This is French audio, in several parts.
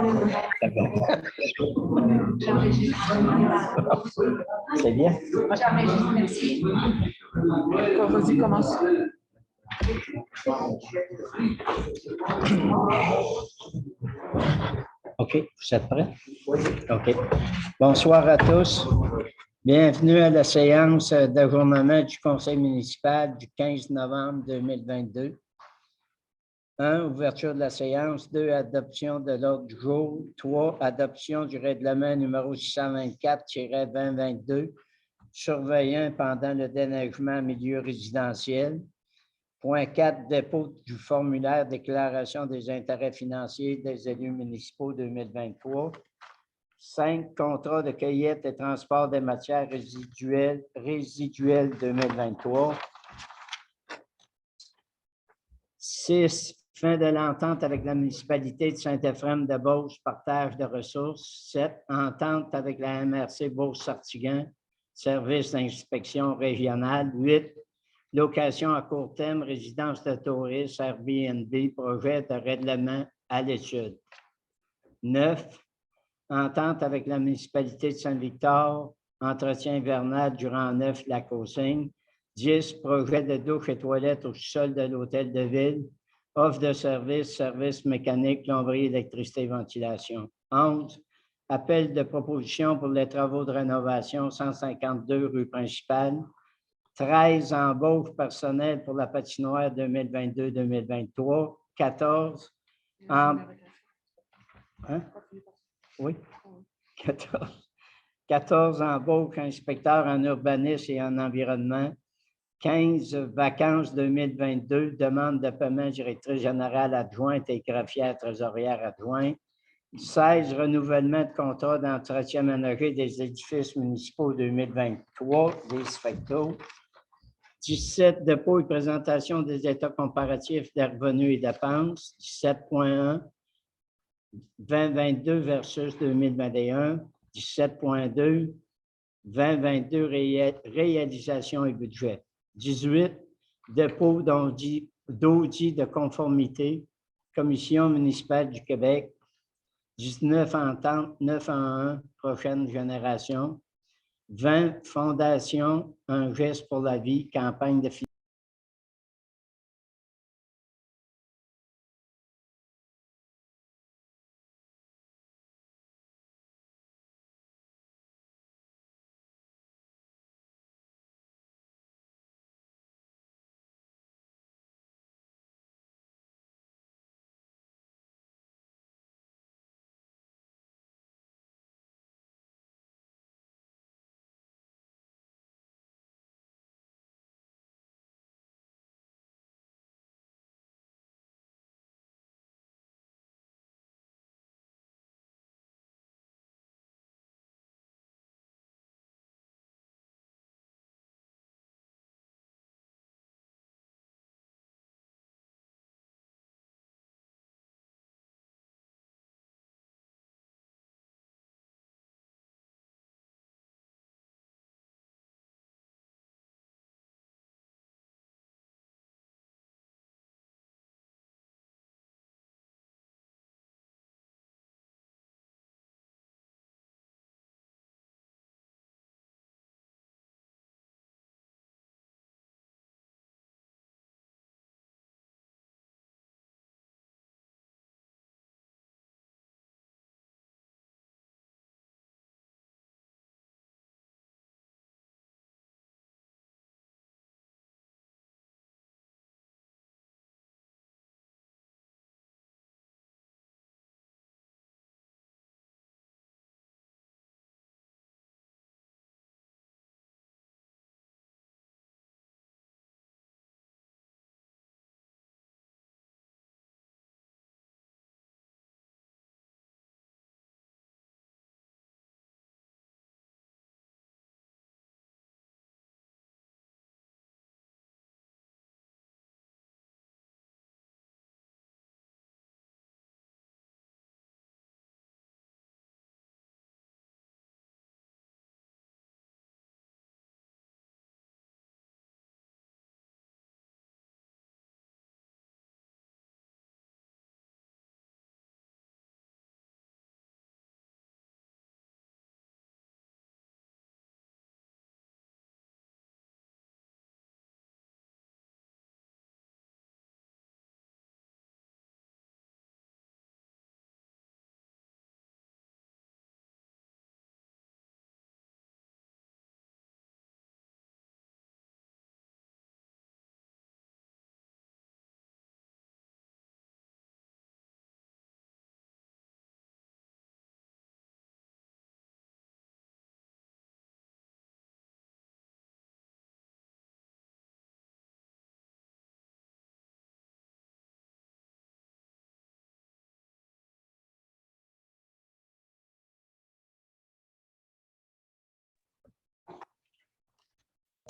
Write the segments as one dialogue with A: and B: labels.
A: Ça va. C'est bien.
B: Merci. Vas-y, commence.
A: OK, vous êtes prêts? Oui. OK. Bonsoir à tous. Bienvenue à la séance d'ajournement du Conseil municipal du 15 novembre 2022. 1. Ouverture de la séance. 2. Adoption de l'ordre du jour. 3. Adoption du règlement numéro 624-2022, surveillant pendant le déneigement en milieu résidentiel. Point 4. Dépôt du formulaire déclaration des intérêts financiers des élus municipaux 2023. 5. Contrat de cueillette et transport des matières résiduelles 2023. 6. Fin de l'entente avec la municipalité de Saint-Éphrem-de-Beauce, partage de ressources. 7. Entente avec la MRC Beauce-Sartiguin, service d'inspection régionale. 8. Location à court terme, résidence de tourisme, Airbnb, projet de règlement à l'étude. 9. Entente avec la municipalité de Saint-Victor, entretien hivernal durant 9, la consigne. 10. Projet de douche et toilettes au sol de l'hôtel de ville. Offre de services, services mécaniques, plomberie, électricité, ventilation. 11. Appel de proposition pour les travaux de rénovation, 152 rue principale. 13. Embauche personnelle pour la patinoire 2022-2023. 14. Hein? Oui. 14. Embauche inspecteur en urbanisme et en environnement. 15. Vacances 2022. Demande de paiement directrice générale adjointe et greffière trésorière adjointe. 16. Renouvellement de contrat d'entretien ménager des édifices municipaux 2023, des spectros. 17. Dépôt et présentation des états comparatifs des revenus et dépenses. 17.1. 2022 versus 2021. 17.2. 2022 réalisation et budget. 18. Dépôt d'audit de conformité, Commission municipale du Québec. 19. Entente 9 en 1, prochaine génération. 20. Fondation, un geste pour la vie, campagne de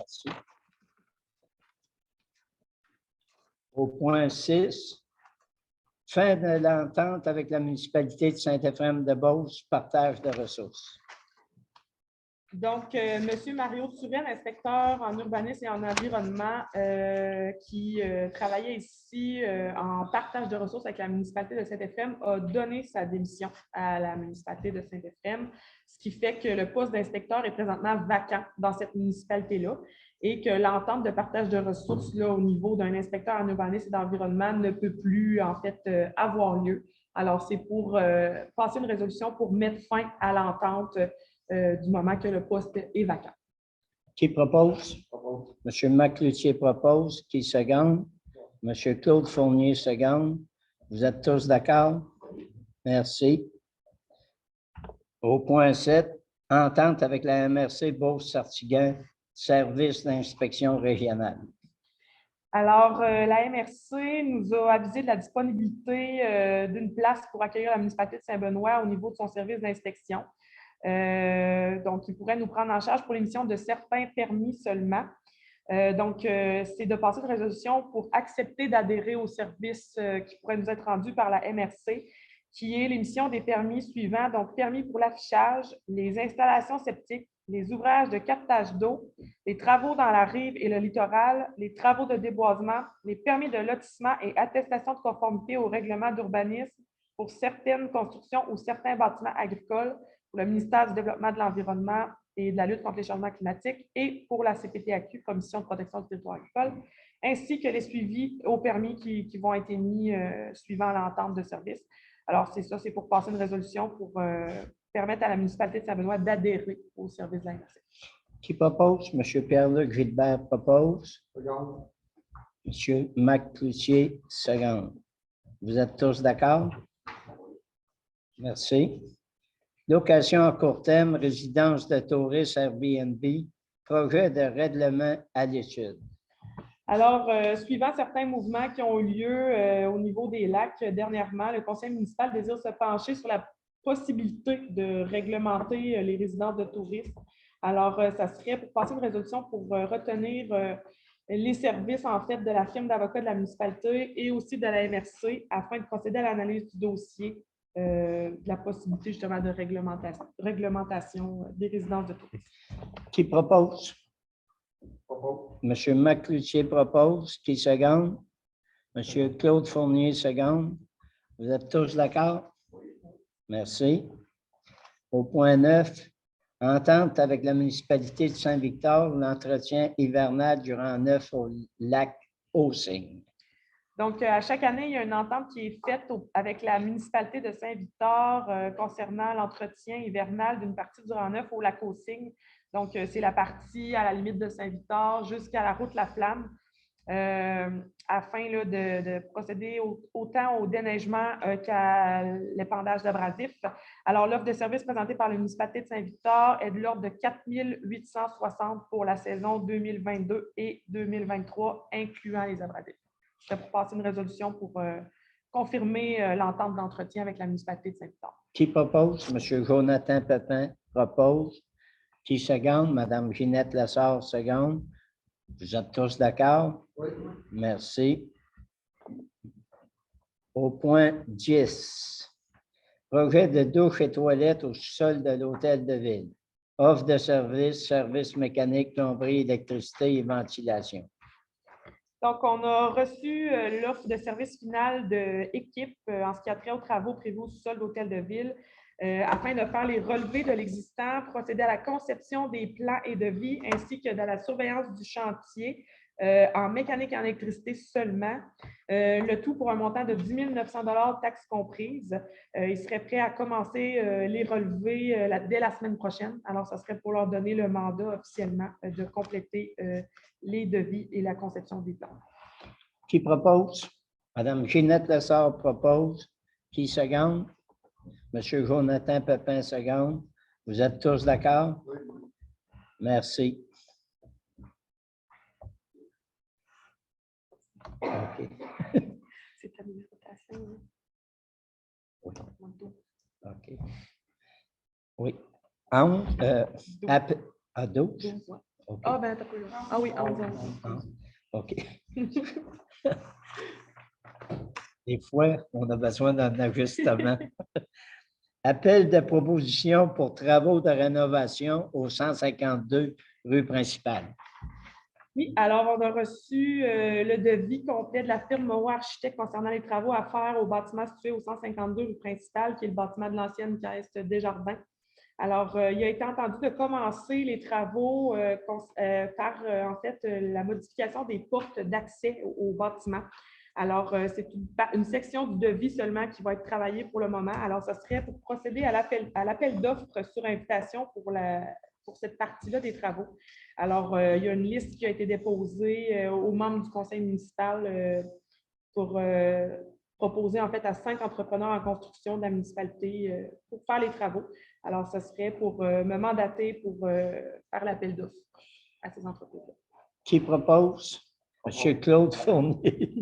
A: Merci. Au point 6, fin de l'entente avec la municipalité de Saint-Éphrem-de-Beauce, partage de ressources.
B: Donc, M. Mario Turenne, inspecteur en urbanisme et en environnement, qui travaillait ici en partage de ressources avec la municipalité de Saint-Éphrem, a donné sa démission à la municipalité de Saint-Éphrem, ce qui fait que le poste d'inspecteur est présentement vacant dans cette municipalité-là et que l'entente de partage de ressources là, au niveau d'un inspecteur en urbanisme et d'environnement ne peut plus, en fait, avoir lieu. Alors, c'est pour passer une résolution pour mettre fin à l'entente du moment que le poste est vacant.
A: Qui propose? M. Macloutier propose. Qui seconde? M. Claude Fournier seconde. Vous êtes tous d'accord? Merci. Au point 7, entente avec la MRC Beauce-Sartiguin, service d'inspection régionale.
B: Alors, la MRC nous a avisé de la disponibilité d'une place pour accueillir la municipalité de Saint-Benoît au niveau de son service d'inspection. Donc, il pourrait nous prendre en charge pour l'émission de certains permis seulement. C'est de passer une résolution pour accepter d'adhérer au service qui pourrait nous être rendu par la MRC, qui est l'émission des permis suivants, donc permis pour l'affichage, les installations septiques, les ouvrages de captage d'eau, les travaux dans la rive et le littoral, les travaux de déboisement, les permis de lotissement et attestation de conformité au règlement d'urbanisme pour certaines constructions ou certains bâtiments agricoles, pour le ministère du Développement de l'Environnement et de la lutte contre les changements climatiques et pour la CPTAQ, Commission de protection du territoire agricole, ainsi que les suivis au permis qui vont être émis suivant l'entente de service. Alors, c'est ça, c'est pour passer une résolution pour permettre à la municipalité de Saint-Benoît d'adhérer au service de la MRC.
A: Qui propose? M. Pierre-Luc Gilbert propose. M. Macloutier seconde. Vous êtes tous d'accord? Merci. Location à court terme, résidence de touristes Airbnb, projet de règlement à l'étude.
B: Alors, suivant certains mouvements qui ont eu lieu au niveau des lacs dernièrement, le conseil municipal désire se pencher sur la possibilité de réglementer les résidences de touristes. Alors, ça serait pour passer une résolution pour retenir les services, en fait, de la firme d'avocats de la municipalité et aussi de la MRC afin de procéder à l'analyse du dossier de la possibilité, justement, de réglementation des résidences de touristes.
A: Qui propose? M. Macloutier propose. Qui seconde? M. Claude Fournier seconde. Vous êtes tous d'accord? Merci. Au point 9, entente avec la municipalité de Saint-Victor, l'entretien hivernal durant 9 au lac Haut-Cygne.
B: Donc, à chaque année, il y a une entente qui est faite avec la municipalité de Saint-Victor concernant l'entretien hivernal d'une partie du rang 9 au lac Haut-Cygne. Donc, c'est la partie à la limite de Saint-Victor jusqu'à la route La Flamme, afin là, de procéder autant au déneigement qu'à l'épandage d'abrasifs. Alors, l'offre de service présentée par la municipalité de Saint-Victor est de l'ordre de 4 860 pour la saison 2022 et 2023, incluant les abrasifs. C'est pour passer une résolution pour confirmer l'entente d'entretien avec la municipalité de Saint-Victor.
A: Qui propose? M. Jonathan Pepin propose. Qui seconde? Mme Ginette Lessard seconde. Vous êtes tous d'accord?
C: Oui.
A: Merci. Au point 10, projet de douche et toilettes au sol de l'hôtel de ville. Offre de services, services mécaniques, plomberie, électricité et ventilation.
B: Donc, on a reçu l'offre de service final de Équipe en ce qui a trait aux travaux prévus au sous-sol d'hôtel de ville afin de faire les relevés de l'existant, procéder à la conception des plans et devis ainsi que de la surveillance du chantier en mécanique et en électricité seulement. Le tout pour un montant de 10 900 $, taxes comprises. Ils seraient prêts à commencer les relevés dès la semaine prochaine. Alors, ça serait pour leur donner le mandat officiellement de compléter les devis et la conception des plans.
A: Qui propose? Mme Ginette Lessard propose. Qui seconde? M. Jonathan Pepin seconde. Vous êtes tous d'accord?
C: Oui.
A: Merci. OK.
B: C'est ta numérotation.
A: Oui. OK. Oui. 11, à 12.
B: 12, ouais.
A: OK.
B: Ah, ben, t'as pas eu. Ah oui, 11.
A: Ah, OK. Des fois, on a besoin d'un ajustement. Appel de proposition pour travaux de rénovation au 152 rue principale.
B: Oui, alors on a reçu le devis complet de la firme Moreau Architecte concernant les travaux à faire au bâtiment situé au 152 rue principale, qui est le bâtiment de l'ancienne caisse Desjardins. Alors, il a été entendu de commencer les travaux par, en fait, la modification des portes d'accès au bâtiment. Alors, c'est une section du devis seulement qui va être travaillée pour le moment. Alors, ce serait pour procéder à l'appel d'offres sur invitation pour cette partie-là des travaux. Alors, il y a une liste qui a été déposée aux membres du conseil municipal pour proposer en fait à 5 entrepreneurs en construction de la municipalité pour faire les travaux. Alors, ce serait pour me mandater pour faire l'appel d'offres à ces entreprises-là.
A: Qui propose? Monsieur Claude Fournier.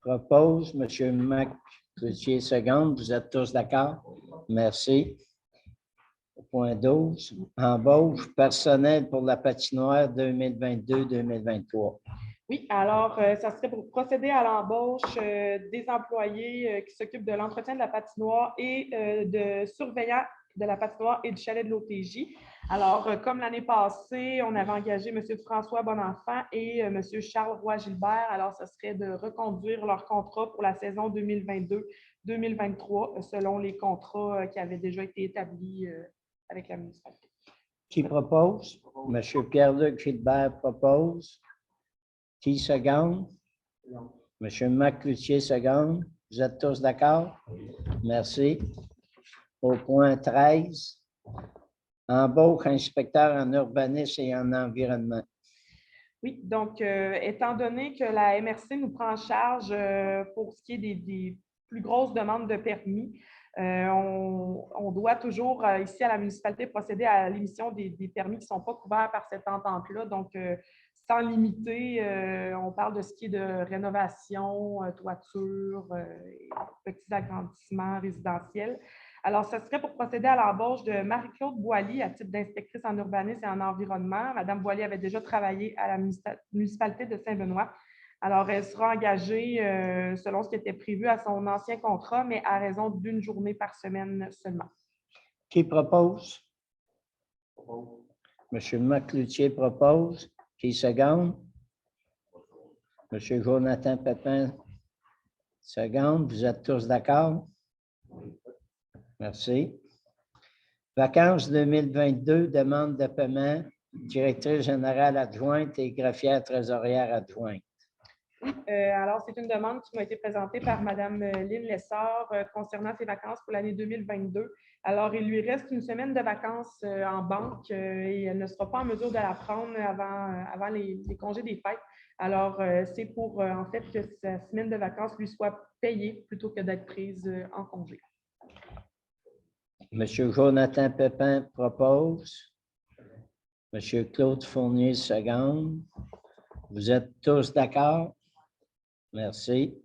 A: Propose, Monsieur Mac Cloutier, seconde. Vous êtes tous d'accord? Merci. Point 12. Embauche personnel pour la patinoire 2022-2023.
B: Oui, alors, ça serait pour procéder à l'embauche des employés qui s'occupent de l'entretien de la patinoire et de surveillants de la patinoire et du chalet de l'OTJ. Alors, comme l'année passée, on avait engagé M. François Bonenfant et M. Charles Roy-Gilbert. Alors, ce serait de reconduire leur contrat pour la saison 2022-2023 selon les contrats qui avaient déjà été établis avec la municipalité.
A: Qui propose? M. Pierre-Luc Gilbert propose. Qui seconde? M. Mac Cloutier seconde. Vous êtes tous d'accord? Merci. Au point 13. Embauche inspecteur en urbanisme et en environnement.
B: Oui, donc, étant donné que la MRC nous prend en charge pour ce qui est des plus grosses demandes de permis, on doit toujours, ici à la municipalité, procéder à l'émission des permis qui ne sont pas couverts par cette entente-là. Donc, sans limiter, on parle de ce qui est de rénovation, toiture, petits agrandissements résidentiels. Alors, ce serait pour procéder à l'embauche de Marie-Claude Boilly à titre d'inspectrice en urbanisme et en environnement. Madame Boilly avait déjà travaillé à la municipalité de Saint-Benoît. Alors, elle sera engagée selon ce qui était prévu à son ancien contrat, mais à raison d'une journée par semaine seulement.
A: Qui propose? M. Macloutier propose. Qui seconde? M. Jonathan Pépin seconde. Vous êtes tous d'accord? Merci. Vacances 2022, demande de paiement, directrice générale adjointe et greffière trésorière adjointe.
B: Alors, c'est une demande qui m'a été présentée par Mme Lynne Lessard concernant ses vacances pour l'année 2022. Alors, il lui reste une semaine de vacances en banque et elle ne sera pas en mesure de la prendre avant les congés des fêtes. Alors, c'est pour, en fait, que sa semaine de vacances lui soit payée plutôt que d'être prise en congé.
A: M. Jonathan Pépin propose. M. Claude Fournier seconde. Vous êtes tous d'accord? Merci.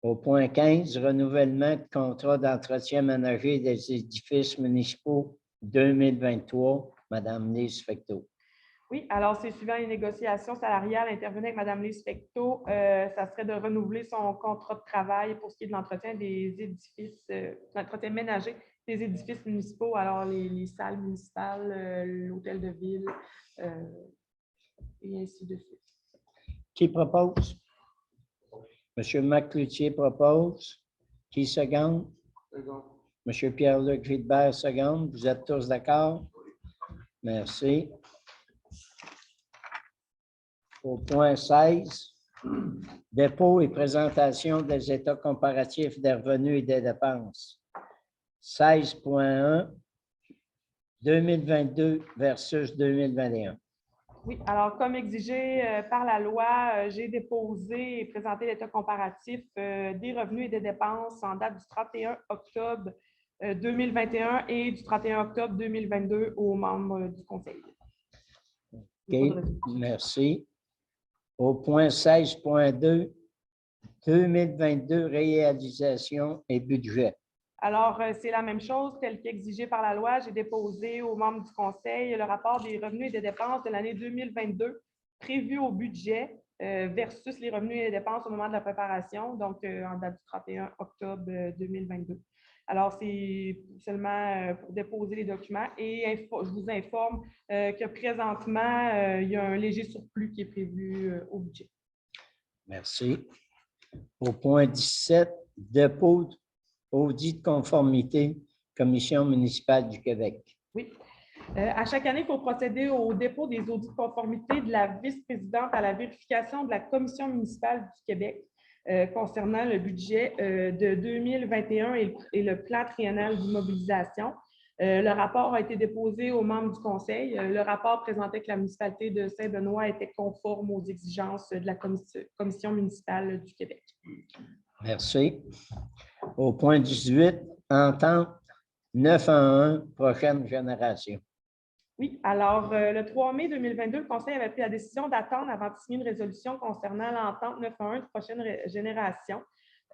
A: Au point 15, renouvellement de contrat d'entretien ménager des édifices municipaux 2023, Mme Lise Fecteau.
B: Oui, alors c'est suivant les négociations salariales intervenues avec Mme Lise Fecteau, ça serait de renouveler son contrat de travail pour ce qui est de l'entretien des édifices, l'entretien ménager des édifices municipaux, alors les salles municipales, l'hôtel de ville et ainsi de suite.
A: Qui propose? M. Macloutier propose. Qui seconde? M. Pierre-Luc Gilbert seconde. Vous êtes tous d'accord? Merci. Au point 16, dépôt et présentation des états comparatifs des revenus et des dépenses. 16.1, 2022 versus 2021.
B: Oui, alors comme exigé par la loi, j'ai déposé et présenté l'état comparatif des revenus et des dépenses en date du 31 octobre 2021 et du 31 octobre 2022 aux membres du Conseil.
A: OK, merci. Au point 16.2, 2022, réalisation et budget.
B: Alors, c'est la même chose, tel qu'exigé par la loi. J'ai déposé aux membres du Conseil le rapport des revenus et des dépenses de l'année 2022 prévu au budget versus les revenus et les dépenses au moment de la préparation, donc en date du 31 octobre 2022. Alors, c'est seulement pour déposer les documents et je vous informe que présentement, il y a un léger surplus qui est prévu au budget.
A: Merci. Au point 17, dépôt audit de conformité, Commission municipale du Québec.
B: Oui. À chaque année, il faut procéder au dépôt des audits de conformité de la vice-présidente à la vérification de la Commission municipale du Québec concernant le budget de 2021 et le plan triennal d'immobilisation. Le rapport a été déposé aux membres du Conseil. Le rapport présentait que la municipalité de Saint-Benoît était conforme aux exigences de la Commission municipale du Québec.
A: Merci. Au point 18, entente 911, prochaine génération.
B: Oui, alors le 3 mai 2022, le Conseil avait pris la décision d'attendre avant de signer une résolution concernant l'entente 911 de prochaine génération.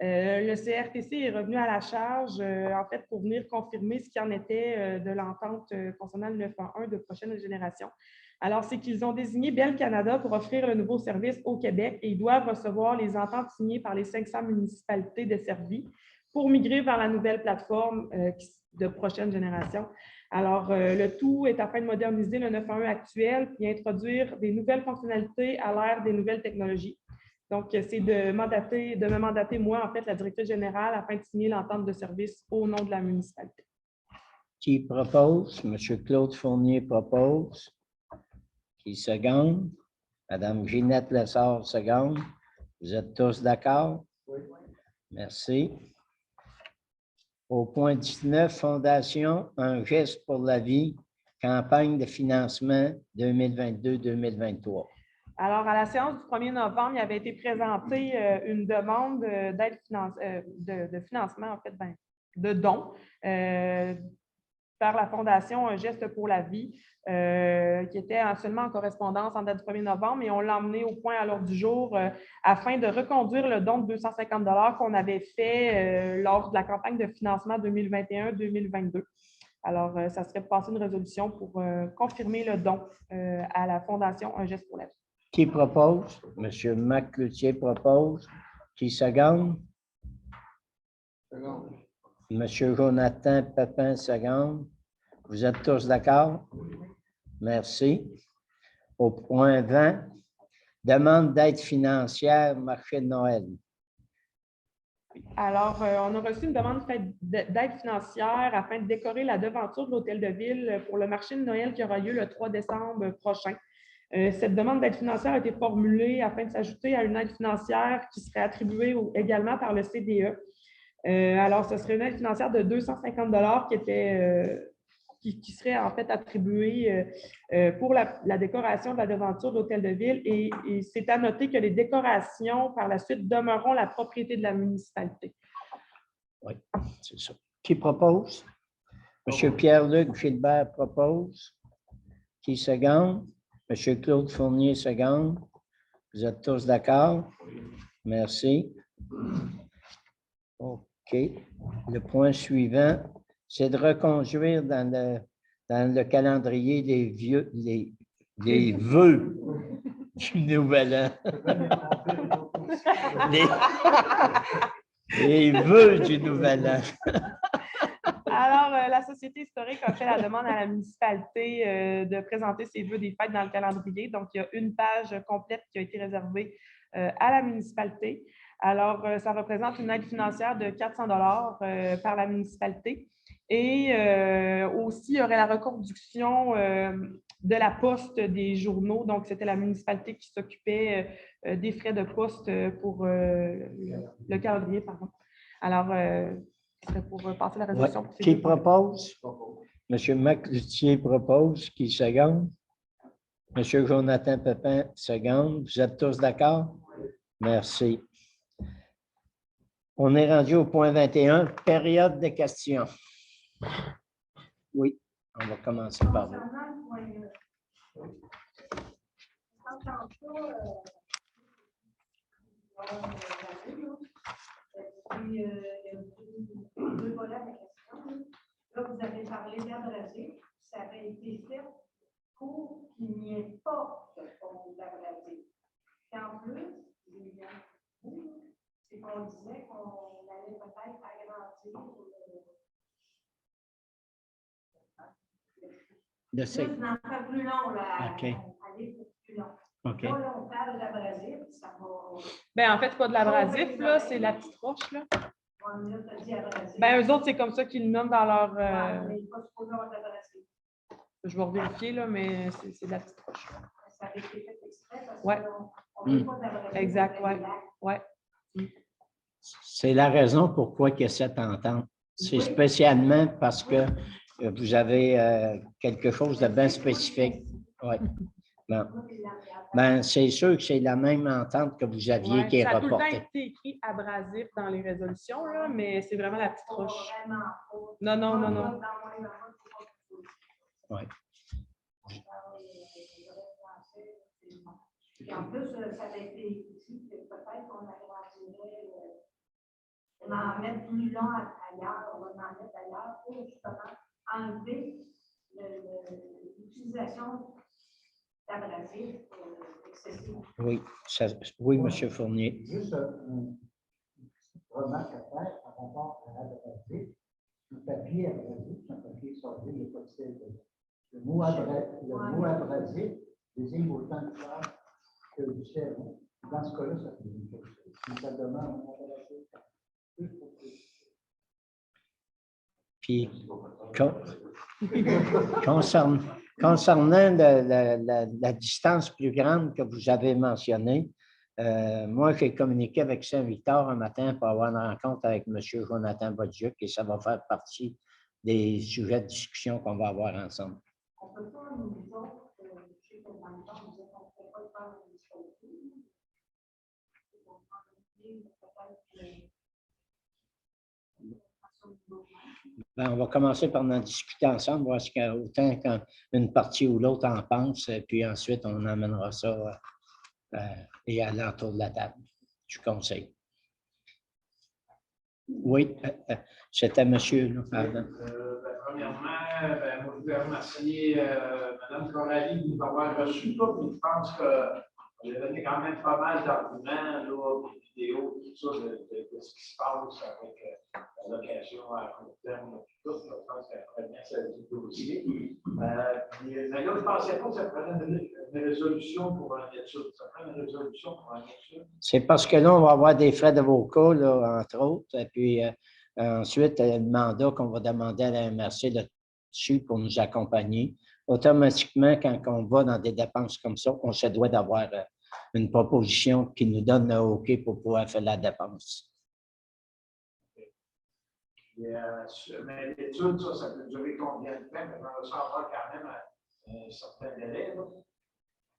B: Le CRTC est revenu à la charge, en fait, pour venir confirmer ce qu'il en était de l'entente concernant le 911 de prochaine génération. Alors, c'est qu'ils ont désigné Bell Canada pour offrir le nouveau service au Québec et ils doivent recevoir les ententes signées par les 500 municipalités desservies pour migrer vers la nouvelle plateforme de prochaine génération. Alors, le tout est afin de moderniser le 911 actuel et introduire des nouvelles fonctionnalités à l'ère des nouvelles technologies. Donc, c'est de me mandater, moi, en fait, la directrice générale, afin de signer l'entente de service au nom de la municipalité.
A: Qui propose? M. Claude Fournier propose. Qui seconde? Mme Ginette Lessard seconde. Vous êtes tous d'accord? Oui. Merci. Au point 19, Fondation Un geste pour la vie, campagne de financement 2022-2023.
B: Alors, à la séance du 1er novembre, il avait été présenté une demande d'aide de financement, en fait, de dons par la Fondation Un geste pour la vie, qui était seulement en correspondance en date du 1er novembre, et on l'a emmené au point à l'ordre du jour afin de reconduire le don de 250 $ qu'on avait fait lors de la campagne de financement 2021-2022. Alors, ça serait de passer une résolution pour confirmer le don à la Fondation Un geste pour la vie.
A: Qui propose? M. Mac-Cloutier propose. Qui seconde? Seconde. M. Jonathan Pépin seconde. Vous êtes tous d'accord? Merci. Au point 20, demande d'aide financière, marché de Noël.
B: Alors, on a reçu une demande d'aide financière afin de décorer la devanture de l'Hôtel de Ville pour le marché de Noël qui aura lieu le 3 décembre prochain. Cette demande d'aide financière a été formulée afin de s'ajouter à une aide financière qui serait attribuée également par le CDE. Alors, ce serait une aide financière de 250 $ qui serait en fait attribuée pour la décoration de la devanture de l'Hôtel de Ville. Et c'est à noter que les décorations, par la suite, demeureront la propriété de la municipalité.
A: Oui, c'est ça. Qui propose? M. Pierre-Luc Gilbert propose. Qui seconde? M. Claude Fournier seconde. Vous êtes tous d'accord? Merci. OK. Le point suivant, c'est de reconduire dans le calendrier les vœux du Nouvel An. les vœux du Nouvel An.
B: Alors, la Société historique a fait la demande à la municipalité de présenter ses vœux des fêtes dans le calendrier. Donc, il y a une page complète qui a été réservée à la municipalité. Alors, ça représente une aide financière de 400 $ par la municipalité. Et aussi, il y aurait la reconduction de la poste des journaux. Donc, c'était la municipalité qui s'occupait des frais de poste pour le calendrier, pardon. Alors, pour passer la résolution.
A: Ouais. Qui propose? M. Mac-Cloutier propose. Qui seconde? M. Jonathan Pépin seconde. Vous êtes tous d'accord? Merci. On est rendu au point 21, période de questions. Oui, on va commencer par vous.
C: Il y a deux volets à la question.
A: De ce...
C: Juste d'en faire plus long, là,
A: OK.
C: aller pour plus long.
A: OK.
C: Là, on parle d'abrasif, ça va...
B: Ben, en fait, c'est pas de l'abrasif, là, c'est la petite roche, là. Ben, eux autres, c'est comme ça qu'ils le nomment dans leur...
C: Mais pas supposé avoir d'abrasif.
B: Je vais vérifier, là, mais c'est de la petite roche.
C: Ça avait été fait exprès parce
B: Ouais.
C: qu'on ne veut pas d'abrasif.
B: Exact, ouais. Ouais.
A: C'est la raison pourquoi il y a cette entente. C'est spécialement parce que vous avez quelque chose de bien spécifique. Oui. Bon. Ben, c'est sûr que c'est la même entente que vous aviez
B: Ouais,
A: qui est
B: ça a tout le temps
A: reportée.
B: été écrit abrasif dans les résolutions, là, mais c'est vraiment la petite roche.
C: Vraiment.
B: Non, non, non, non.
A: Oui.
C: Et en plus, ça avait été écrit que peut-être qu'on agrandirait, on en met plus long ailleurs, on va en mettre ailleurs pour justement enlever l'utilisation d'abrasifs excessifs.
A: Oui, oui, M. Fournier.
D: Juste une remarque à faire par rapport à l'abrasif. Le papier abrasif, c'est un papier solide, il n'y a pas de sel. Le mot abrasif désigne autant de charge que du sel. Dans ce cas-là, ça fait une chose. Si ça demande un abrasif, plus pour plus.
A: Puis, concernant la distance plus grande que vous avez mentionnée, moi, j'ai communiqué avec Saint-Victor un matin pour avoir une rencontre avec M. Jonathan Bodjuk et ça va faire partie des sujets de discussion qu'on va avoir ensemble.
C: On ne peut pas, nous autres, je sais que dans le temps, on disait qu'on ne peut pas le faire de disponibilité.
A: Ben, on va commencer par en discuter ensemble, voir ce qu'il y a autant qu'une partie ou l'autre en pense, puis ensuite on emmènera ça et à l'entour de la table. Je conseille. Oui, c'était monsieur. Là, pardon.
E: Premièrement, moi, je voulais remercier Mme Coralie de nous avoir reçus. Je pense que j'ai donné quand même pas mal d'arguments, des vidéos, tout ça, de ce qui se passe avec la location à court terme. Tout, je pense qu'elle pourrait bien s'agir du dossier. Mais là, je ne pensais pas que ça prenait une résolution pour un étude. Ça prend une résolution pour un étude.
A: C'est parce que là, on va avoir des frais d'avocat, là, entre autres, et puis ensuite, le mandat qu'on va demander à la MRC là-dessus pour nous accompagner. Automatiquement, quand on va dans des dépenses comme ça, on se doit d'avoir une proposition qui nous donne le OK pour pouvoir faire la dépense.
E: Mais l'étude, ça peut durer combien de temps? On va avoir quand même un certain délai. Là.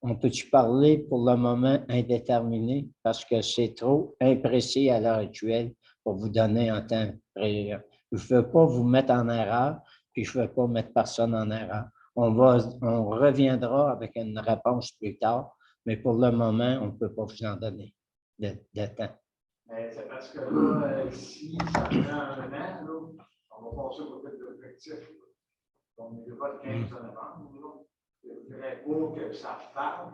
E: On
A: peut-tu parler pour le moment indéterminé parce que c'est trop imprécis à l'heure actuelle pour vous donner un temps. Je ne veux pas vous mettre en erreur, puis je ne veux pas mettre personne en erreur. On reviendra avec une réponse plus tard, mais pour le moment, on ne peut pas vous en donner de temps.
E: C'est parce que là, si ça prend un an, là, on va passer au côté de l'objectif. On ne pas le 15 novembre. Je voudrais pas que ça tarde.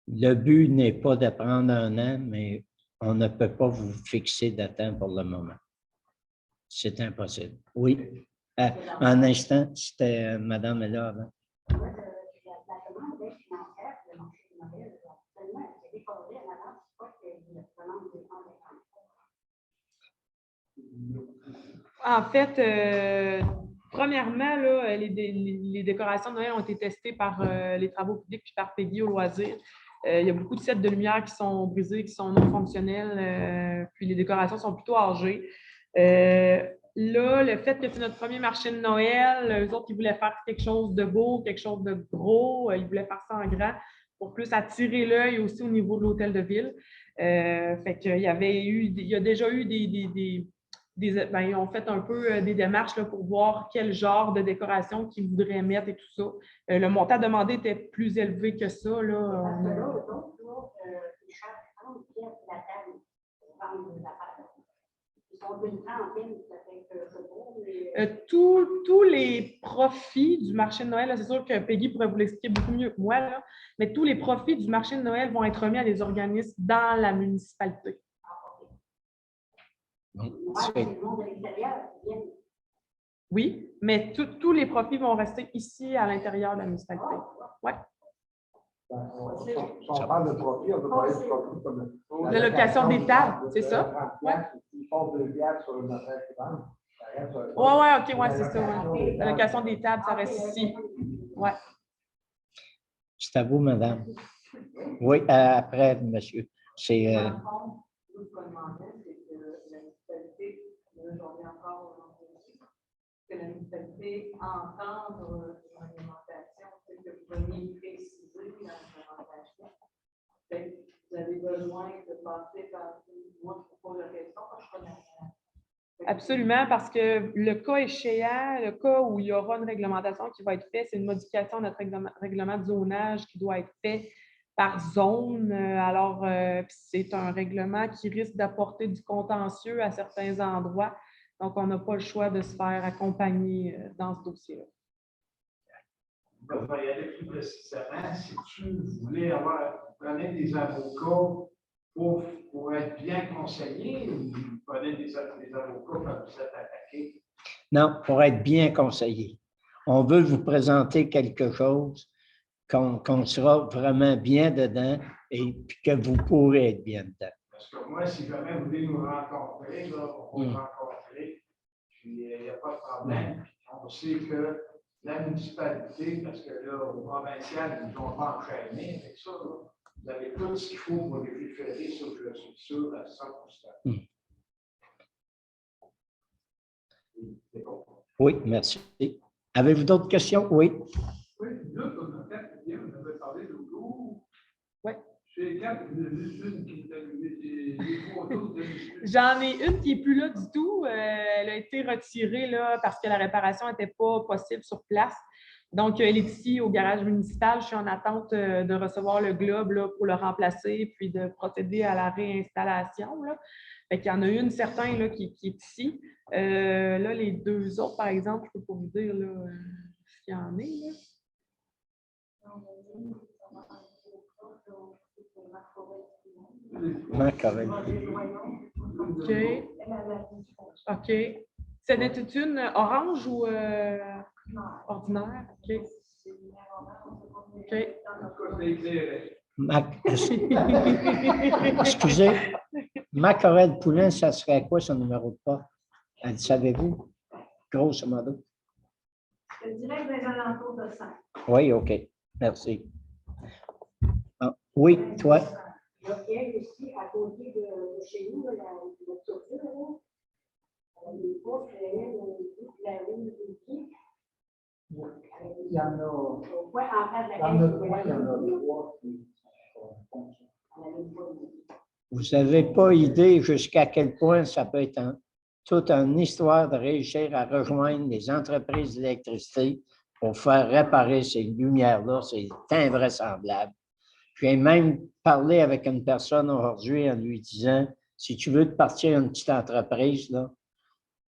A: Le but n'est pas de prendre un an, mais on ne peut pas vous fixer de temps pour le moment. C'est impossible. Oui. Un instant, c'était Madame est là avant.
B: En fait, premièrement, là, les décorations de Noël ont été testées par les travaux publics puis par Peggy au loisir. Il y a beaucoup de sets de lumière qui sont brisés, qui sont non fonctionnels, puis les décorations sont plutôt âgées. Là, le fait que c'est notre premier marché de Noël, eux autres, ils voulaient faire quelque chose de beau, quelque chose de gros, ils voulaient faire ça en grand pour plus attirer l'œil aussi au niveau de l'hôtel de ville. Fait qu'il y a déjà eu ils ont fait un peu des démarches là, pour voir quel genre de décoration qu'ils voudraient mettre et tout ça. Le montant demandé était plus élevé que ça. Là, tous les profits du marché de Noël, c'est sûr que Peggy pourrait vous l'expliquer beaucoup mieux que moi, là, mais tous les profits du marché de Noël vont être remis à des organismes dans la municipalité.
C: Ouais,
A: C'est-
C: c'est le monde de l'extérieur qui vient.
B: Oui, mais tous les profits vont rester ici à l'intérieur de la municipalité. Oui.
D: Si on parle de profit, on peut parler de profit comme
B: La location des tables, c'est ça?
D: 30 piastres, ils font 2 piastres sur le matériel qui vend.
B: Oui, OK, c'est ça. Ouais. La location des tables, ça reste ici. Oui.
A: C'est à vous, madame. Oui, après, monsieur. C'est.
F: Dans le fond, nous, ce qu'on demandait, c'est que la municipalité, là, j'en reviens encore au vendredi, que la municipalité entendre une réglementation, c'est que vous veniez préciser la réglementation. Vous avez besoin de passer par moi, je pose la question, parce que je connais rien.
B: Absolument, parce que le cas échéant, le cas où il y aura une réglementation qui va être faite, c'est une modification de notre règlement de zonage qui doit être fait par zone. Alors, c'est un règlement qui risque d'apporter du contentieux à certains endroits. Donc, on n'a pas le choix de se faire accompagner dans ce dossier-là.
E: Je vais y aller plus précisément. Si tu voulais prenez des avocats pour être bien conseillé ou vous prenez des avocats quand vous êtes attaqué?
A: Non, pour être bien conseillé. On veut vous présenter quelque chose qu'on sera vraiment bien dedans et puis que vous pourrez être bien dedans.
E: Parce que moi, si jamais vous voulez nous rencontrer, là, on va nous rencontrer. Puis, il n'y a pas de problème. On sait que la municipalité, parce que là, au provincial, ils ne vont pas enchaîner avec ça. Là. Vous avez tout ce qu'il faut pour légiférer, ça, je suis sûr à 100%. C'est bon.
A: Oui, merci. Avez-vous d'autres questions? Oui.
G: Oui, là, on a fait, on avait parlé de l'eau.
B: Oui.
G: Chez Cap, il y en a juste une qui était des photos de.
B: J'en ai une qui n'est plus là du tout. Elle a été retirée là, parce que la réparation n'était pas possible sur place. Donc, elle est ici au garage municipal. Je suis en attente de recevoir le globe là, pour le remplacer puis de procéder à la réinstallation. Là. Fait qu'il y en a une certaine là, qui est ici. Là, les deux autres, par exemple, je ne peux pas vous dire là, s'il y en est. Là.
A: Correct.
B: OK. OK. C'était une orange ou ordinaire? OK. OK.
A: Excusez, Macorel Poulin, ça serait quoi son numéro de pas? Savez-vous? Grosso modo.
C: Je dirais des alentours de 5.
A: Oui, OK. Merci. Ah, oui, toi?
C: Il y a ici, à côté de chez nous, la tournure, les postes réels, la rue ici.
D: Il y en a.
C: Ouais, en face de la
D: Dans notre coin, il y en a 3 qui
A: Vous n'avez pas idée jusqu'à quel point ça peut être toute une histoire de réussir à rejoindre les entreprises d'électricité pour faire réparer ces lumières-là. C'est invraisemblable. J'ai même parlé avec une personne aujourd'hui en lui disant, si tu veux te partir une petite entreprise, là,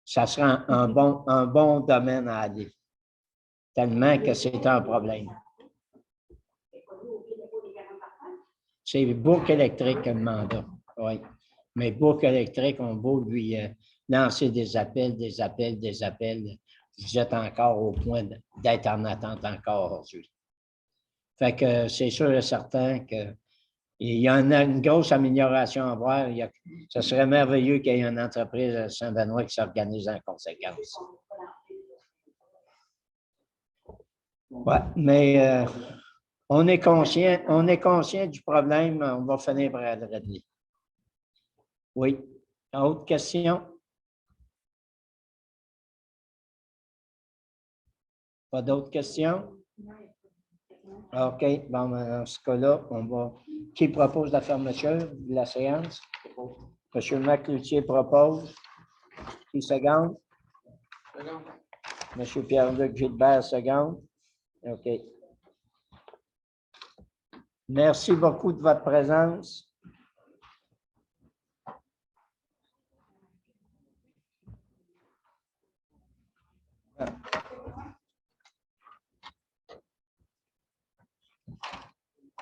A: ça sera un bon domaine à aller. Tellement que c'est un problème. C'est Bourg électrique le mandat, oui. Mais Bourg électrique, on va lui lancer des appels. Vous êtes encore au point d'être en attente encore aujourd'hui. Fait que c'est sûr et certain qu'il y en a une grosse amélioration à voir. Ce serait merveilleux qu'il y ait une entreprise à Saint-Benoît qui s'organise en conséquence. Oui, mais on est conscient du problème, on va finir par le régler. Oui. Autre question? Pas d'autres questions? OK. Bon, dans ce cas-là, on va. Qui propose la fermeture de la séance? M. Macloutier propose. Qui seconde? M. Pierre-Luc Gilbert seconde. OK. Merci beaucoup de votre présence.